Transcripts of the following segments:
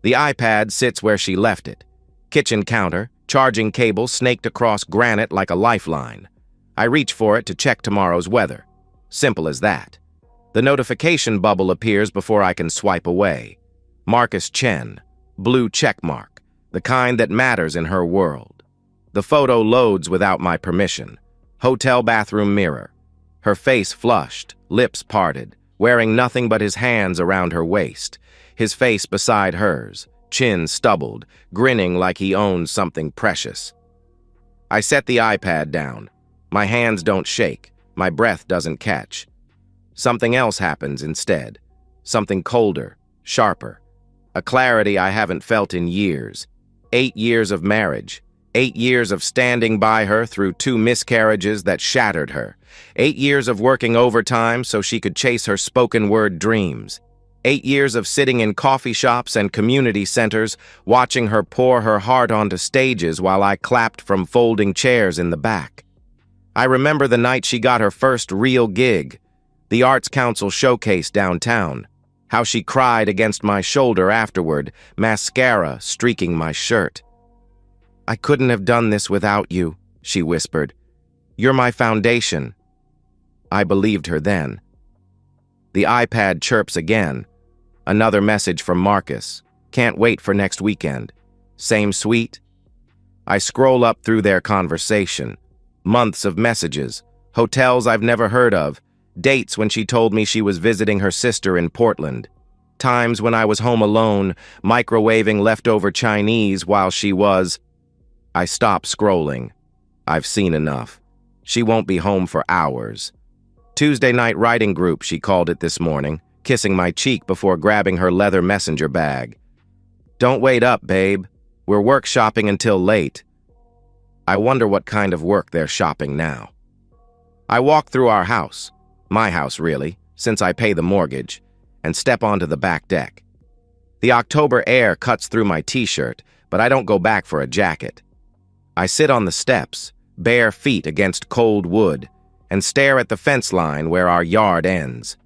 The iPad sits where she left it. Kitchen counter, charging cable snaked across granite like a lifeline. I reach for it to check tomorrow's weather. Simple as that. The notification bubble appears before I can swipe away. Marcus Chen, blue checkmark, the kind that matters in her world. The photo loads without my permission. Hotel bathroom mirror. Her face flushed, lips parted, wearing nothing but his hands around her waist, his face beside hers, chin stubbled, grinning like he owns something precious. I set the iPad down. My hands don't shake, my breath doesn't catch. Something else happens instead. Something colder, sharper. A clarity I haven't felt in years. 8 years of marriage. 8 years of standing by her through 2 miscarriages that shattered her. 8 years of working overtime so she could chase her spoken-word dreams. 8 years of sitting in coffee shops and community centers, watching her pour her heart onto stages while I clapped from folding chairs in the back. I remember the night she got her first real gig, the Arts Council showcase downtown, how she cried against my shoulder afterward, mascara streaking my shirt. "I couldn't have done this without you," she whispered. "You're my foundation." I believed her then. The iPad chirps again. Another message from Marcus. "Can't wait for next weekend." Same sweet? I scroll up through their conversation. Months of messages. Hotels I've never heard of. Dates when she told me she was visiting her sister in Portland. Times when I was home alone, microwaving leftover Chinese while she was... I stop scrolling. I've seen enough. She won't be home for hours. Tuesday night writing group, she called it this morning, kissing my cheek before grabbing her leather messenger bag. "Don't wait up, babe. We're workshopping until late." I wonder what kind of work they're shopping now. I walk through our house, my house really, since I pay the mortgage, and step onto the back deck. The October air cuts through my t-shirt, but I don't go back for a jacket. I sit on the steps, bare feet against cold wood, and stare at the fence line where our yard ends.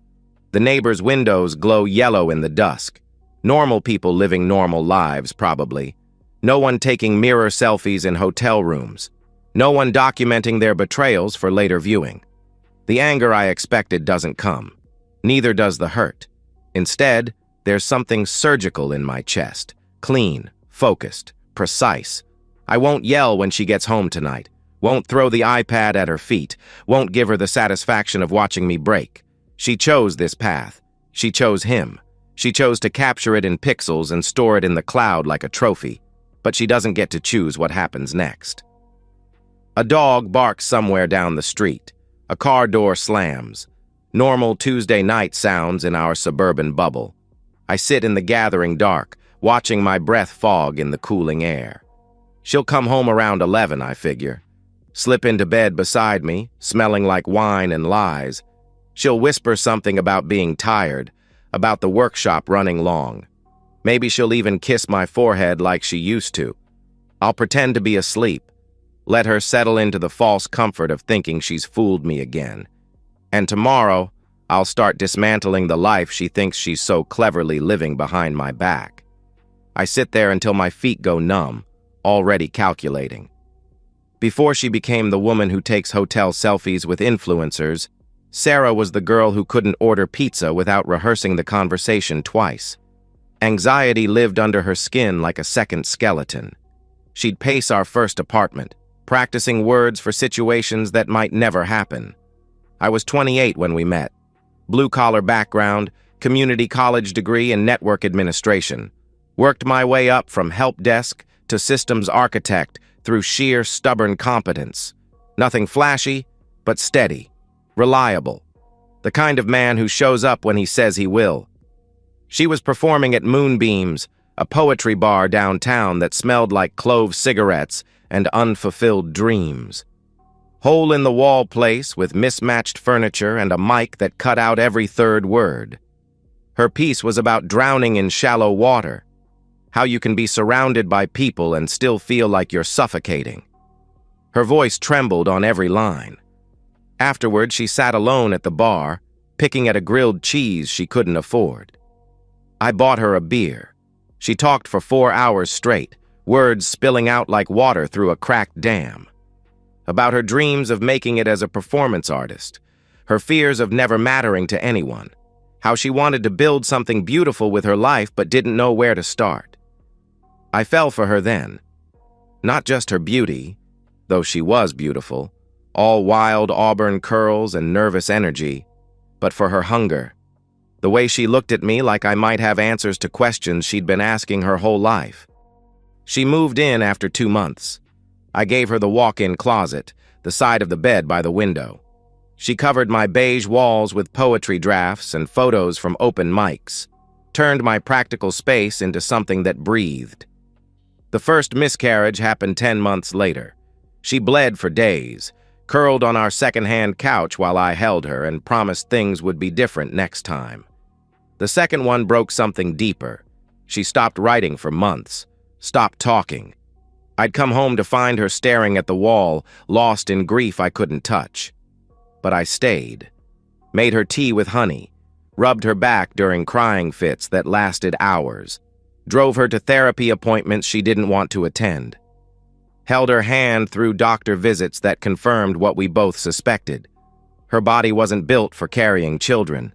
The neighbors' windows glow yellow in the dusk. Normal people living normal lives, probably. No one taking mirror selfies in hotel rooms. No one documenting their betrayals for later viewing. The anger I expected doesn't come. Neither does the hurt. Instead, there's something surgical in my chest. Clean, focused, precise. I won't yell when she gets home tonight. Won't throw the iPad at her feet. Won't give her the satisfaction of watching me break. She chose this path. She chose him. She chose to capture it in pixels and store it in the cloud like a trophy. But she doesn't get to choose what happens next. A dog barks somewhere down the street. A car door slams. Normal Tuesday night sounds in our suburban bubble. I sit in the gathering dark, watching my breath fog in the cooling air. She'll come home around 11, I figure. Slip into bed beside me, smelling like wine and lies. She'll whisper something about being tired, about the workshop running long. Maybe she'll even kiss my forehead like she used to. I'll pretend to be asleep. Let her settle into the false comfort of thinking she's fooled me again. And tomorrow, I'll start dismantling the life she thinks she's so cleverly living behind my back. I sit there until my feet go numb, already calculating. Before she became the woman who takes hotel selfies with influencers, Sarah was the girl who couldn't order pizza without rehearsing the conversation twice. Anxiety lived under her skin like a second skeleton. She'd pace our first apartment, practicing words for situations that might never happen. I was 28 when we met. Blue-collar background, community college degree in network administration. Worked my way up from help desk to systems architect through sheer stubborn competence. Nothing flashy, but steady, reliable. The kind of man who shows up when he says he will. She was performing at Moonbeams, a poetry bar downtown that smelled like clove cigarettes and unfulfilled dreams. Hole-in-the-wall place with mismatched furniture and a mic that cut out every third word. Her piece was about drowning in shallow water, how you can be surrounded by people and still feel like you're suffocating. Her voice trembled on every line. Afterward, she sat alone at the bar, picking at a grilled cheese she couldn't afford. I bought her a beer. She talked for 4 hours straight, words spilling out like water through a cracked dam. About her dreams of making it as a performance artist, her fears of never mattering to anyone, how she wanted to build something beautiful with her life but didn't know where to start. I fell for her then. Not just her beauty, though she was beautiful, all wild auburn curls and nervous energy, but for her hunger. The way she looked at me like I might have answers to questions she'd been asking her whole life. She moved in after 2 months. I gave her the walk-in closet, the side of the bed by the window. She covered my beige walls with poetry drafts and photos from open mics, turned my practical space into something that breathed. The first miscarriage happened 10 months later. She bled for days, curled on our second-hand couch while I held her and promised things would be different next time. The second one broke something deeper. She stopped writing for months, stopped talking. I'd come home to find her staring at the wall, lost in grief I couldn't touch. But I stayed, made her tea with honey, rubbed her back during crying fits that lasted hours, drove her to therapy appointments she didn't want to attend, held her hand through doctor visits that confirmed what we both suspected. Her body wasn't built for carrying children.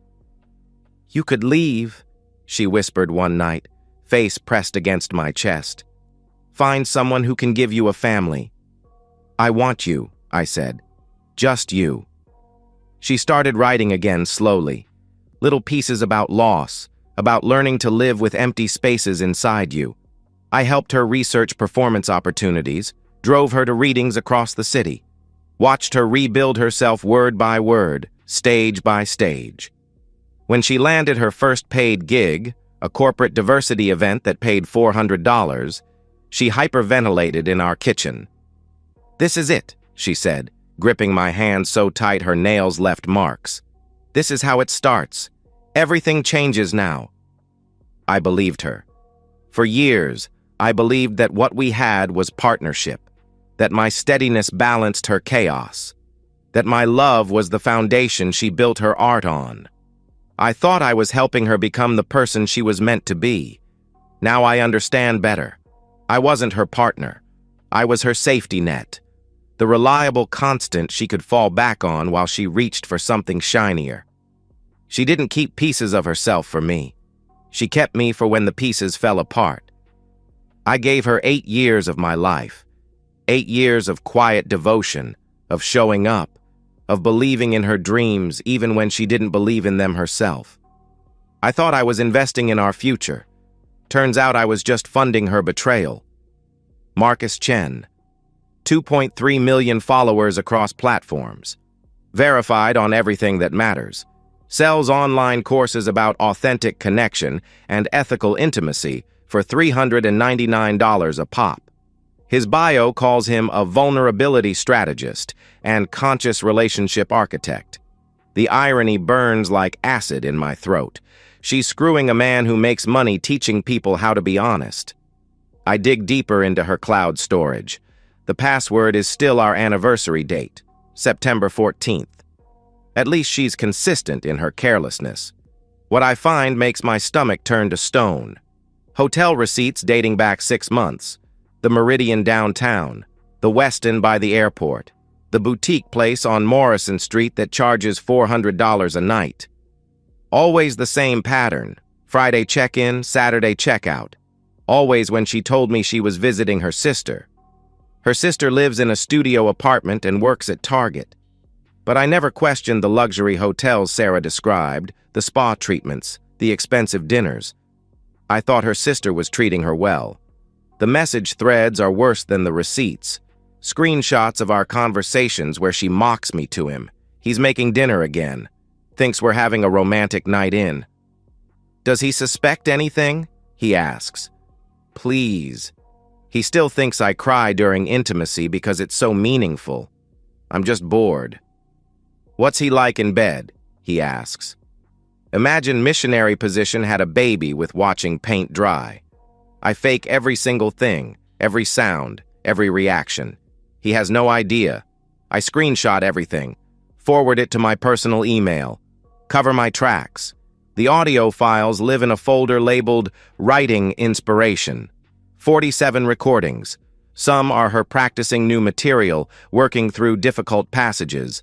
"You could leave," she whispered one night, face pressed against my chest. "Find someone who can give you a family." "I want you," I said. "Just you." She started writing again slowly, little pieces about loss, about learning to live with empty spaces inside you. I helped her research performance opportunities, drove her to readings across the city, watched her rebuild herself word by word, stage by stage. When she landed her first paid gig, a corporate diversity event that paid $400, she hyperventilated in our kitchen. "This is it," she said, gripping my hand so tight her nails left marks. "This is how it starts. Everything changes now." I believed her. For years, I believed that what we had was partnership, that my steadiness balanced her chaos, that my love was the foundation she built her art on. I thought I was helping her become the person she was meant to be. Now I understand better. I wasn't her partner. I was her safety net, the reliable constant she could fall back on while she reached for something shinier. She didn't keep pieces of herself for me. She kept me for when the pieces fell apart. I gave her 8 years of my life, 8 years of quiet devotion, of showing up, of believing in her dreams even when she didn't believe in them herself. I thought I was investing in our future. Turns out I was just funding her betrayal. Marcus Chen, 2.3 million followers across platforms, verified on everything that matters, sells online courses about authentic connection and ethical intimacy for $399 a pop. His bio calls him a vulnerability strategist and conscious relationship architect. The irony burns like acid in my throat. She's screwing a man who makes money teaching people how to be honest. I dig deeper into her cloud storage. The password is still our anniversary date, September 14th. At least she's consistent in her carelessness. What I find makes my stomach turn to stone. Hotel receipts dating back 6 months. The Meridian downtown, the Westin by the airport, the boutique place on Morrison Street that charges $400 a night. Always the same pattern, Friday check-in, Saturday check-out. Always when she told me she was visiting her sister. Her sister lives in a studio apartment and works at Target. But I never questioned the luxury hotels Sarah described, the spa treatments, the expensive dinners. I thought her sister was treating her well. The message threads are worse than the receipts. Screenshots of our conversations where she mocks me to him. He's making dinner again. Thinks we're having a romantic night in. "Does he suspect anything?" he asks. Please. He still thinks I cry during intimacy because it's so meaningful. I'm just bored. "What's he like in bed?" he asks. Imagine missionary position had a baby with watching paint dry. I fake every single thing, every sound, every reaction. He has no idea. I screenshot everything, forward it to my personal email, cover my tracks, The audio files live in a folder labeled Writing Inspiration. 47 recordings. Some are her practicing new material, working through difficult passages.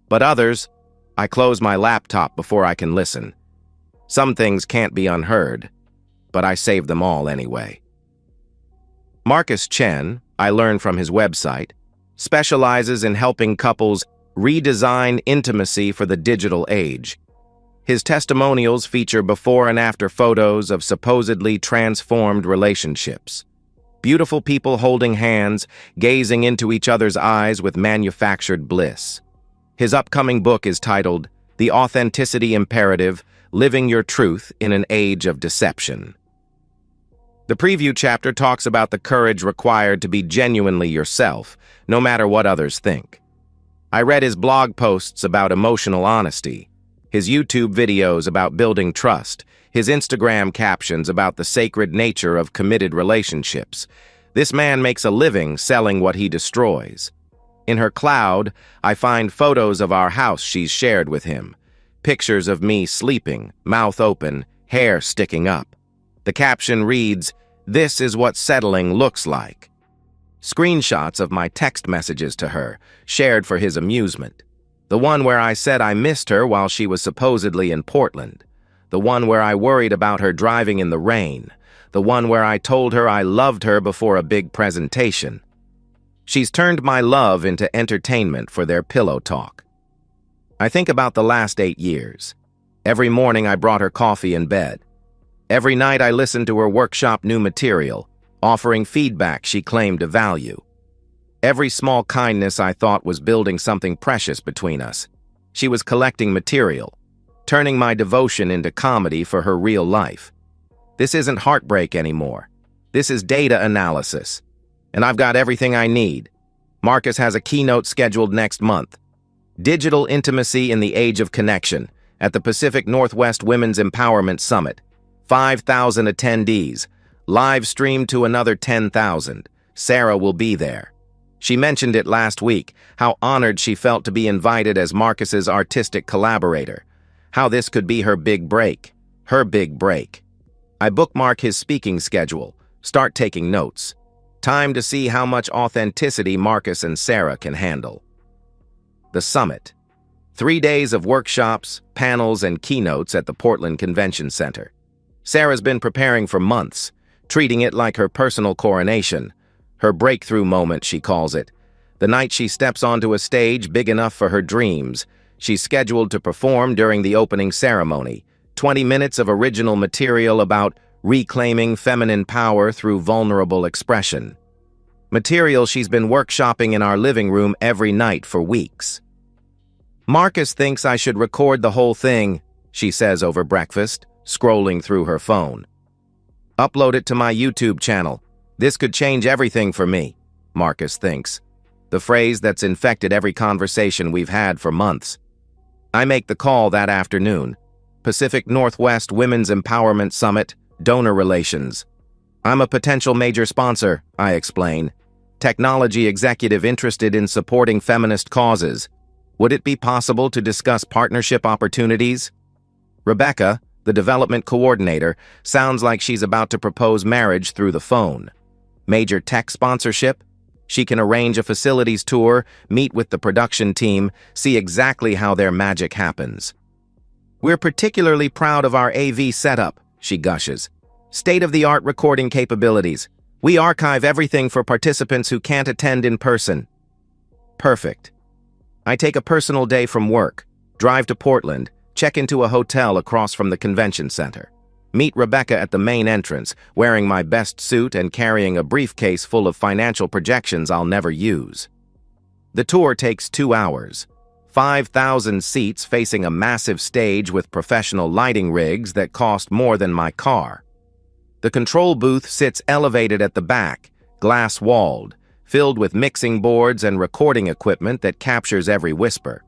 But others, I close my laptop before I can listen. Some things can't be unheard, but I save them all anyway. Marcus Chen, I learned from his website, specializes in helping couples redesign intimacy for the digital age. His testimonials feature before and after photos of supposedly transformed relationships. Beautiful people holding hands, gazing into each other's eyes with manufactured bliss. His upcoming book is titled The Authenticity Imperative: Living Your Truth in an Age of Deception. The preview chapter talks about the courage required to be genuinely yourself, no matter what others think. I read his blog posts about emotional honesty, his YouTube videos about building trust, his Instagram captions about the sacred nature of committed relationships. This man makes a living selling what he destroys. In her cloud, I find photos of our house she's shared with him. Pictures of me sleeping, mouth open, hair sticking up. The caption reads, "This is what settling looks like." Screenshots of my text messages to her, shared for his amusement. The one where I said I missed her while she was supposedly in Portland. The one where I worried about her driving in the rain. The one where I told her I loved her before a big presentation. She's turned my love into entertainment for their pillow talk. I think about the last 8 years. Every morning I brought her coffee in bed. Every night I listened to her workshop new material, offering feedback she claimed to value. Every small kindness I thought was building something precious between us. She was collecting material, turning my devotion into comedy for her real life. This isn't heartbreak anymore. This is data analysis. And I've got everything I need. Marcus has a keynote scheduled next month. Digital Intimacy in the Age of Connection at the Pacific Northwest Women's Empowerment Summit. 5,000 attendees. Live streamed to another 10,000. Sarah will be there. She mentioned it last week, how honored she felt to be invited as Marcus's artistic collaborator. How this could be her big break. Her big break. I bookmark his speaking schedule, start taking notes. Time to see how much authenticity Marcus and Sarah can handle. The summit. 3 days of workshops, panels, and keynotes at the Portland Convention Center. Sarah's been preparing for months, treating it like her personal coronation. Her breakthrough moment, she calls it. The night she steps onto a stage big enough for her dreams. She's scheduled to perform during the opening ceremony. 20 minutes of original material about reclaiming feminine power through vulnerable expression. Material she's been workshopping in our living room every night for weeks. Marcus thinks I should record the whole thing, she says over breakfast, scrolling through her phone. Upload it to my YouTube channel. This could change everything for me, Marcus thinks. The phrase that's infected every conversation we've had for months. I make the call that afternoon. Pacific Northwest Women's Empowerment Summit, Donor Relations. I'm a potential major sponsor, I explain. Technology executive interested in supporting feminist causes. Would it be possible to discuss partnership opportunities? Rebecca, the development coordinator, sounds like she's about to propose marriage through the phone. Major tech sponsorship? She can arrange a facilities tour, meet with the production team, see exactly how their magic happens. We're particularly proud of our AV setup, she gushes. State-of-the-art recording capabilities. We archive everything for participants who can't attend in person. Perfect. I take a personal day from work, drive to Portland, check into a hotel across from the convention center. Meet Rebecca at the main entrance, wearing my best suit and carrying a briefcase full of financial projections I'll never use. The tour takes 2 hours. 5,000 seats facing a massive stage with professional lighting rigs that cost more than my car. The control booth sits elevated at the back, glass-walled, filled with mixing boards and recording equipment that captures every whisper.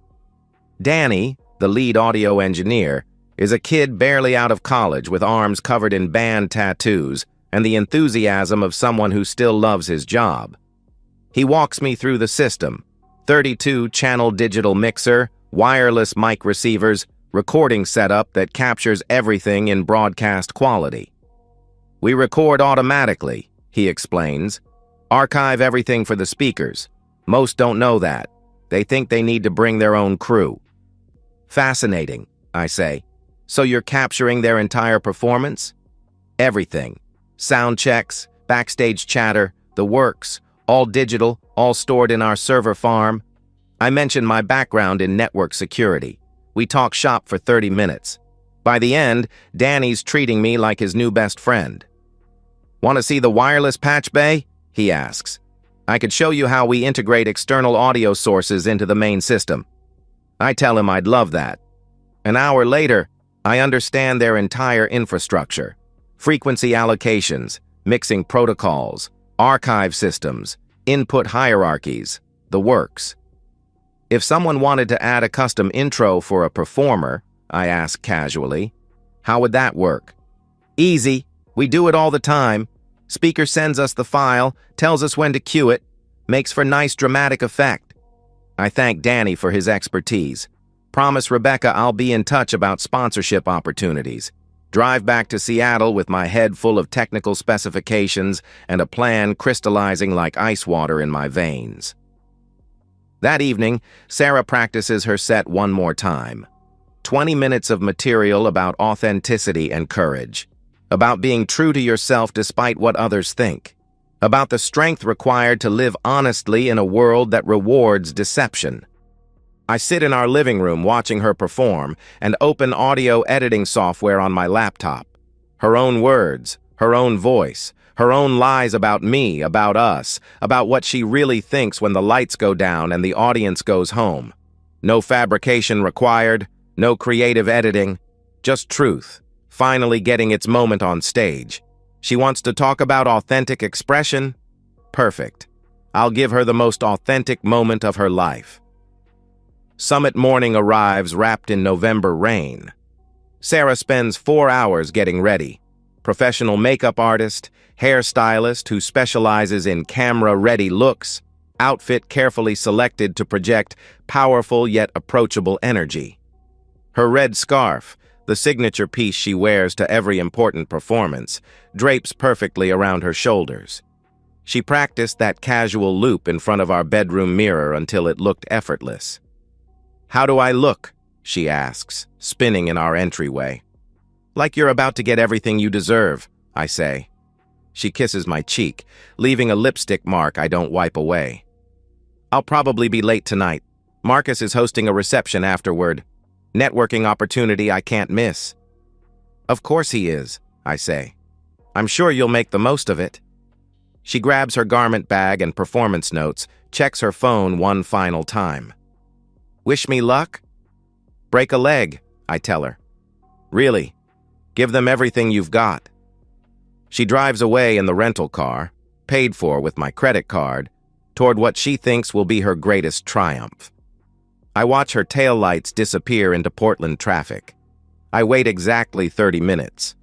Danny, the lead audio engineer, is a kid barely out of college with arms covered in band tattoos and the enthusiasm of someone who still loves his job. He walks me through the system: 32-channel digital mixer, wireless mic receivers, recording setup that captures everything in broadcast quality. We record automatically, he explains. Archive everything for the speakers. Most don't know that. They think they need to bring their own crew. Fascinating, I say. So you're capturing their entire performance? Everything. Sound checks, backstage chatter, the works, all digital, all stored in our server farm. I mention my background in network security. We talk shop for 30 minutes. By the end, Danny's treating me like his new best friend. Want to see the wireless patch bay? He asks. I could show you how we integrate external audio sources into the main system. I tell him I'd love that. An hour later, I understand their entire infrastructure. Frequency allocations, mixing protocols, archive systems, input hierarchies, the works. If someone wanted to add a custom intro for a performer, I ask casually, how would that work? Easy. We do it all the time. Speaker sends us the file, tells us when to cue it, makes for nice dramatic effect. I thank Danny for his expertise. Promise Rebecca I'll be in touch about sponsorship opportunities. Drive back to Seattle with my head full of technical specifications and a plan crystallizing like ice water in my veins. That evening, Sarah practices her set one more time. 20 minutes of material about authenticity and courage. About being true to yourself despite what others think. About the strength required to live honestly in a world that rewards deception. I sit in our living room watching her perform and open audio editing software on my laptop. Her own words, her own voice, her own lies about me, about us, about what she really thinks when the lights go down and the audience goes home. No fabrication required, no creative editing, just truth, finally getting its moment on stage. She wants to talk about authentic expression? Perfect. I'll give her the most authentic moment of her life. Summit morning arrives wrapped in November rain. Sarah spends 4 hours getting ready. Professional makeup artist, hairstylist who specializes in camera-ready looks, outfit carefully selected to project powerful yet approachable energy. Her red scarf, the signature piece she wears to every important performance, drapes perfectly around her shoulders. She practiced that casual loop in front of our bedroom mirror until it looked effortless. How do I look? She asks, spinning in our entryway. Like you're about to get everything you deserve, I say. She kisses my cheek, leaving a lipstick mark I don't wipe away. I'll probably be late tonight. Marcus is hosting a reception afterward. Networking opportunity I can't miss. Of course he is, I say. I'm sure you'll make the most of it. She grabs her garment bag and performance notes, checks her phone one final time. Wish me luck? Break a leg, I tell her. Really? Give them everything you've got. She drives away in the rental car, paid for with my credit card, toward what she thinks will be her greatest triumph. I watch her taillights disappear into Portland traffic. I wait exactly 30 minutes.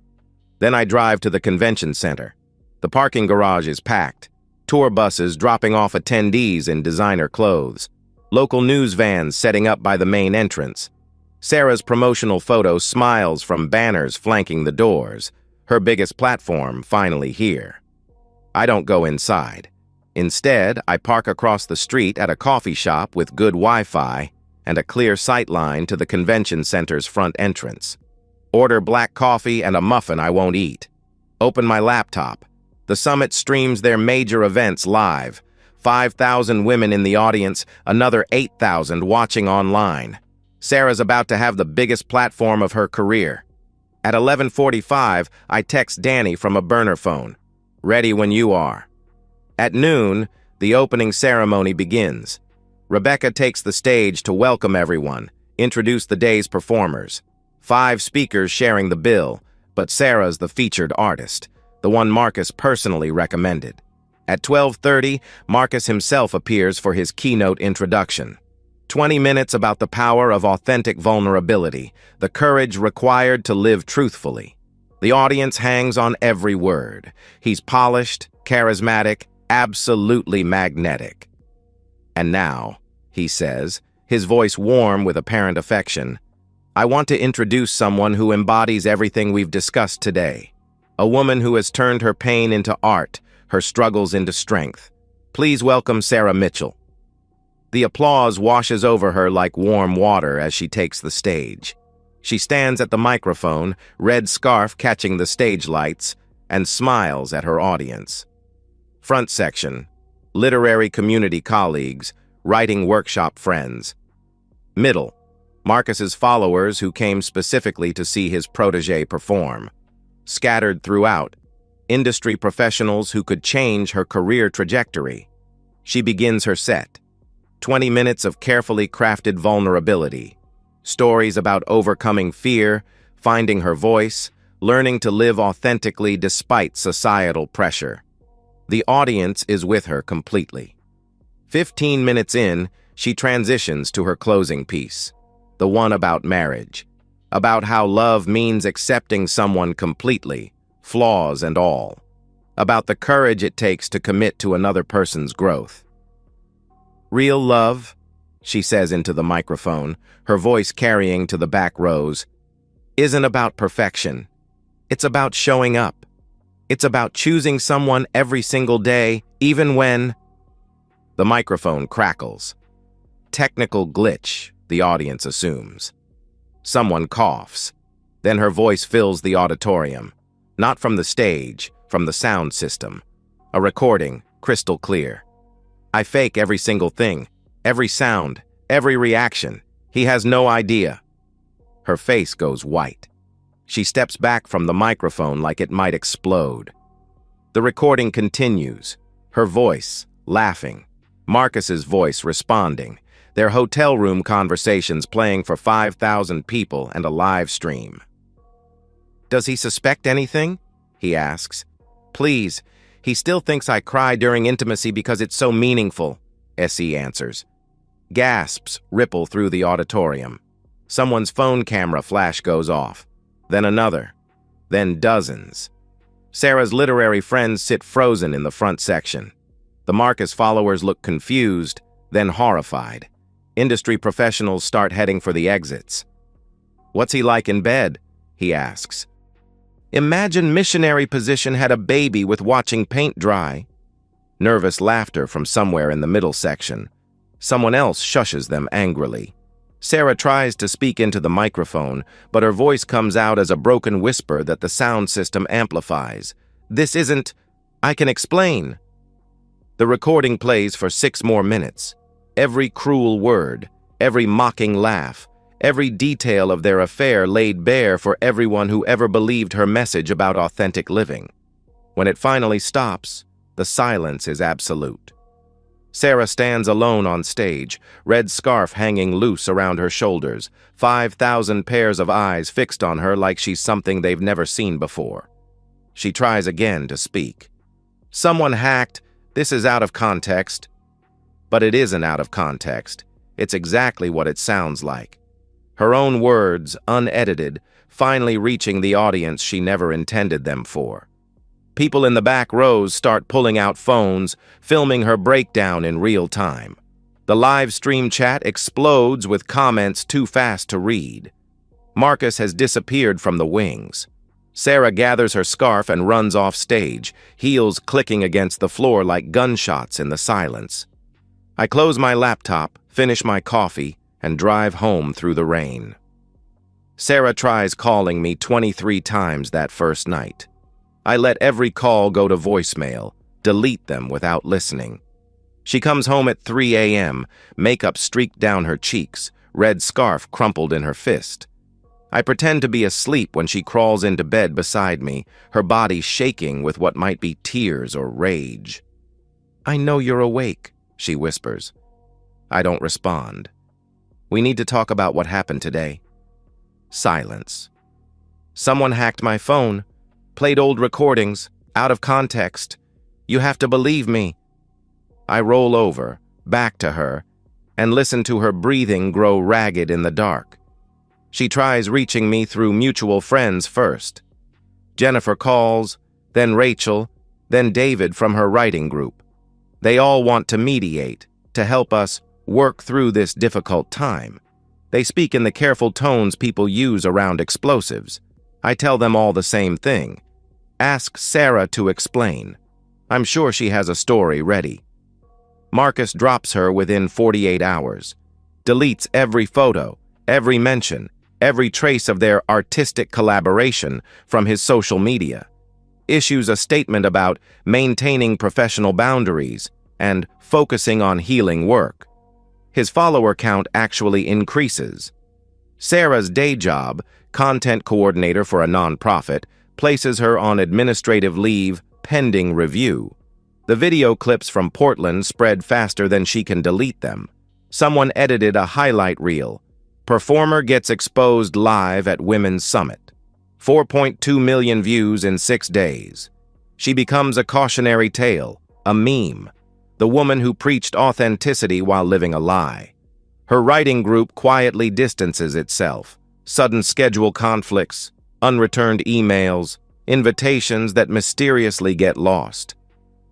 Then I drive to the convention center. The parking garage is packed. Tour buses dropping off attendees in designer clothes. Local news vans setting up by the main entrance. Sarah's promotional photo smiles from banners flanking the doors, her biggest platform finally here. I don't go inside. Instead, I park across the street at a coffee shop with good Wi-Fi and a clear sightline to the convention center's front entrance. Order black coffee and a muffin I won't eat. Open my laptop. The summit streams their major events live. 5,000 women in the audience, another 8,000 watching online. Sarah's about to have the biggest platform of her career. At 11:45, I text Danny from a burner phone. Ready when you are. At noon, the opening ceremony begins. Rebecca takes the stage to welcome everyone, introduce the day's performers. 5 speakers sharing the bill, but Sarah's the featured artist, the one Marcus personally recommended. At 12:30, Marcus himself appears for his keynote introduction. 20 minutes about the power of authentic vulnerability, the courage required to live truthfully. The audience hangs on every word. He's polished, charismatic, absolutely magnetic. And now, he says, his voice warm with apparent affection, I want to introduce someone who embodies everything we've discussed today. A woman who has turned her pain into art, her struggles into strength. Please welcome Sarah Mitchell. The applause washes over her like warm water as she takes the stage. She stands at the microphone, red scarf catching the stage lights, and smiles at her audience. Front section: literary community colleagues, writing workshop friends. Middle: Marcus's followers who came specifically to see his protege perform. Scattered throughout: industry professionals who could change her career trajectory. She begins her set. 20 minutes of carefully crafted vulnerability. Stories about overcoming fear, finding her voice, learning to live authentically despite societal pressure. The audience is with her completely. 15 minutes in, she transitions to her closing piece, the one about marriage, about how love means accepting someone completely, flaws and all, about the courage it takes to commit to another person's growth. Real love, she says into the microphone, her voice carrying to the back rows, isn't about perfection. It's about showing up. It's about choosing someone every single day, even when... The microphone crackles. Technical glitch, the audience assumes. Someone coughs. Then her voice fills the auditorium. Not from the stage, from the sound system. A recording, crystal clear. I fake every single thing, every sound, every reaction. He has no idea. Her face goes white. She steps back from the microphone like it might explode. The recording continues, her voice laughing, Marcus's voice responding, their hotel room conversations playing for 5,000 people and a live stream. Does he suspect anything? He asks. Please, he still thinks I cry during intimacy because it's so meaningful, SE answers. Gasps ripple through the auditorium. Someone's phone camera flash goes off. Then another. Then dozens. Sarah's literary friends sit frozen in the front section. The Marcus followers look confused, then horrified. Industry professionals start heading for the exits. What's he like in bed? He asks. Imagine missionary position had a baby with watching paint dry. Nervous laughter from somewhere in the middle section. Someone else shushes them angrily. Sarah tries to speak into the microphone, but her voice comes out as a broken whisper that the sound system amplifies. This isn't... I can explain. The recording plays for 6 more minutes. Every cruel word, every mocking laugh, every detail of their affair laid bare for everyone who ever believed her message about authentic living. When it finally stops, the silence is absolute. Sarah stands alone on stage, red scarf hanging loose around her shoulders, 5,000 pairs of eyes fixed on her like she's something they've never seen before. She tries again to speak. Someone hacked, this is out of context. But it isn't out of context. It's exactly what it sounds like. Her own words, unedited, finally reaching the audience she never intended them for. People in the back rows start pulling out phones, filming her breakdown in real time. The live stream chat explodes with comments too fast to read. Marcus has disappeared from the wings. Sarah gathers her scarf and runs off stage, heels clicking against the floor like gunshots in the silence. I close my laptop, finish my coffee, and drive home through the rain. Sarah tries calling me 23 times that first night. I let every call go to voicemail, delete them without listening. She comes home at 3 a.m., makeup streaked down her cheeks, red scarf crumpled in her fist. I pretend to be asleep when she crawls into bed beside me, her body shaking with what might be tears or rage. I know you're awake, she whispers. I don't respond. We need to talk about what happened today. Silence. Someone hacked my phone. Played old recordings, out of context. You have to believe me. I roll over, back to her, and listen to her breathing grow ragged in the dark. She tries reaching me through mutual friends first. Jennifer calls, then Rachel, then David from her writing group. They all want to mediate, to help us work through this difficult time. They speak in the careful tones people use around explosives. I tell them all the same thing. Ask Sarah to explain. I'm sure she has a story ready. Marcus drops her within 48 hours. Deletes every photo, every mention, every trace of their artistic collaboration from his social media. Issues a statement about maintaining professional boundaries and focusing on healing work. His follower count actually increases. Sarah's day job, content coordinator for a nonprofit, places her on administrative leave pending review. The video clips from Portland spread faster than she can delete them. Someone edited a highlight reel. Performer gets exposed live at Women's Summit. 4.2 million views in 6 days. She becomes a cautionary tale, a meme. The woman who preached authenticity while living a lie. Her writing group quietly distances itself. Sudden schedule conflicts, unreturned emails, invitations that mysteriously get lost.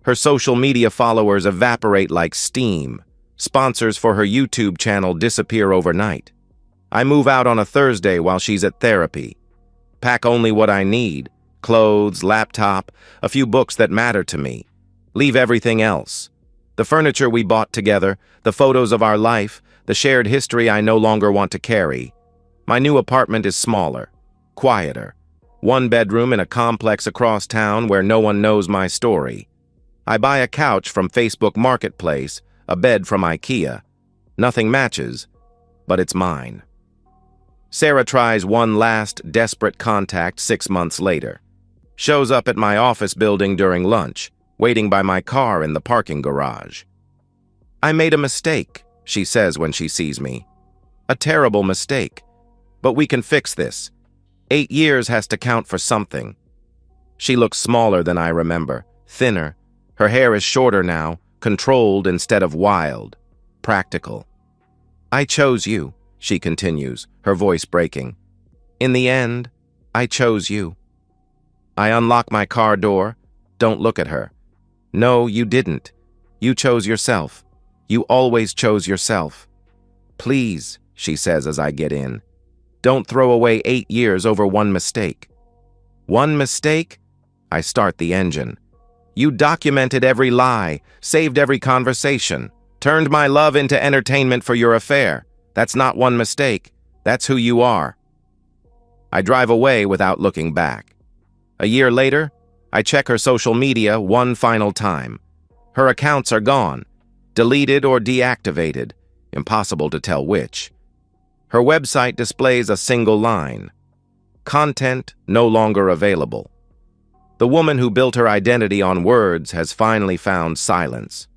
Her social media followers evaporate like steam. Sponsors for her YouTube channel disappear overnight. I move out on a Thursday while she's at therapy. Pack only what I need, clothes, laptop, a few books that matter to me. Leave everything else. The furniture we bought together, the photos of our life, the shared history I no longer want to carry. My new apartment is smaller, quieter. 1 bedroom in a complex across town where no one knows my story. I buy a couch from Facebook Marketplace, a bed from IKEA. Nothing matches, but it's mine. Sarah tries one last desperate contact 6 months later. Shows up at my office building during lunch, waiting by my car in the parking garage. I made a mistake, she says when she sees me. A terrible mistake. But we can fix this. 8 years has to count for something. She looks smaller than I remember, thinner. Her hair is shorter now, controlled instead of wild, practical. I chose you, she continues, her voice breaking. In the end, I chose you. I unlock my car door. Don't look at her. No, you didn't. You chose yourself. You always chose yourself. Please, she says as I get in. Don't throw away 8 years over one mistake. One mistake? I start the engine. You documented every lie, saved every conversation, turned my love into entertainment for your affair. That's not one mistake. That's who you are. I drive away without looking back. A year later, I check her social media one final time. Her accounts are gone, deleted or deactivated, impossible to tell which. Her website displays a single line. Content no longer available. The woman who built her identity on words has finally found silence.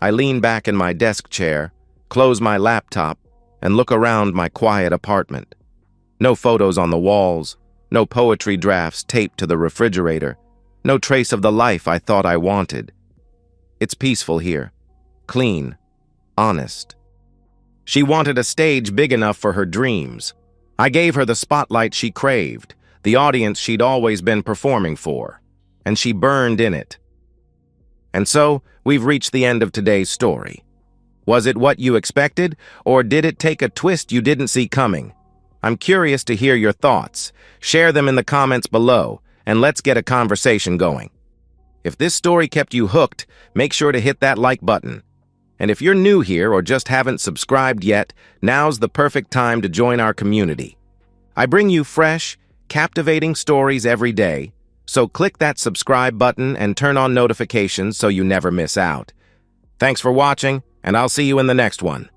I lean back in my desk chair, close my laptop, and look around my quiet apartment. No photos on the walls, no poetry drafts taped to the refrigerator, no trace of the life I thought I wanted. It's peaceful here, clean, honest. She wanted a stage big enough for her dreams. I gave her the spotlight she craved, the audience she'd always been performing for, and she burned in it. And so, we've reached the end of today's story. Was it what you expected, or did it take a twist you didn't see coming? I'm curious to hear your thoughts. Share them in the comments below, and let's get a conversation going. If this story kept you hooked, make sure to hit that like button. And if you're new here or just haven't subscribed yet, now's the perfect time to join our community. I bring you fresh, captivating stories every day, so click that subscribe button and turn on notifications so you never miss out. Thanks for watching, and I'll see you in the next one.